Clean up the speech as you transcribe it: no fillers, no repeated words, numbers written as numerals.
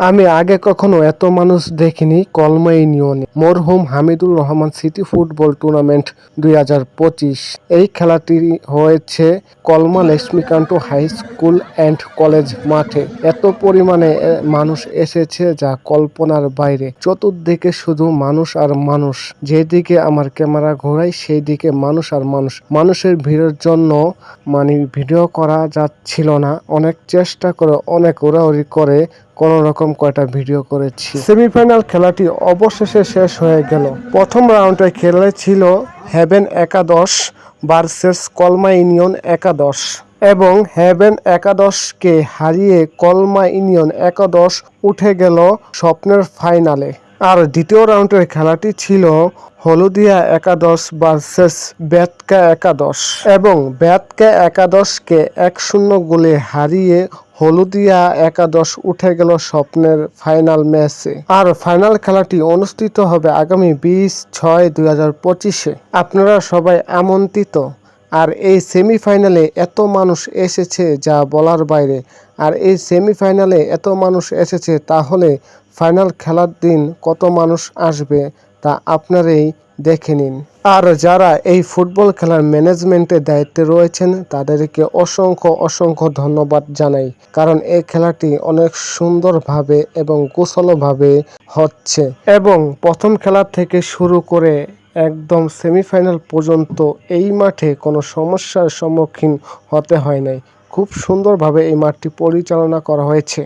আমি আগে কখনো এত মানুষ দেখিনি কলমা ইউনিয়নে। মরহুম Hamidur Rahman city football tournament 2025 এই খেলাটি হয়েছে Kalma Lakshmikanta high school and college মাঠে। এত পরিমাণে মানুষ এসেছে যা কল্পনার বাইরে। চতুর্দিকে শুধু মানুষ আর মানুষ। যেদিকে আমার ক্যামেরা ঘোরাই সেই দিকে মানুষ আর মানুষ। মানুষের ভিড়ের জন্য ভিডিও করা যাচ্ছিল না। অনেক চেষ্টা করে অনেক ওড়াউড়ি করে কোনো রকম কয়টা ভিডিও করেছি। সেমিফাইনাল খেলাটি অবশেষে শেষ হয়ে গেল। প্রথম রাউন্ডে খেলেছিল হেভেন একাদশ ভার্সেস কলমা ইউনিয়ন একাদশ এবং হেভেন একাদশকে হারিয়ে কলমা ইউনিয়ন একাদশ উঠে গেল স্বপ্নের ফাইনালে। আর দ্বিতীয় রাউন্ডের খেলাটি ছিল হলদিয়া একাদশ ভার্সেস বেতকা একাদশ এবং বেতকা একাদশকে 1-0 গোলে হারিয়ে হলদিয়া একাদশ উঠে গেল স্বপ্নের ফাইনাল ম্যাচে। আর ফাইনাল খেলাটি অনুষ্ঠিত হবে আগামী 20/6/2025-এ। আপনারা সবাই আমন্ত্রিত। আর এই সেমিফাইনালে এত মানুষ এসেছে যা বলার বাইরে। আর এই সেমিফাইনালে এত মানুষ এসেছে, তাহলে ফাইনাল খেলার দিন কত মানুষ আসবে তা আপনারাই দেখে নিন। আর যারা এই ফুটবল খেলার ম্যানেজমেন্টের দায়িত্বে রয়েছেন তাদেরকে অসংখ্য ধন্যবাদ জানাই, কারণ এই খেলাটি অনেক সুন্দরভাবে এবং কুশলভাবে হচ্ছে এবং প্রথম খেলা থেকে শুরু করে একদম সেমিফাইনাল পর্যন্ত এই মাঠে কোনো সমস্যার সম্মুখীন হতে হয় নাই। খুব সুন্দরভাবে এই মাঠটি পরিচালনা করা হয়েছে।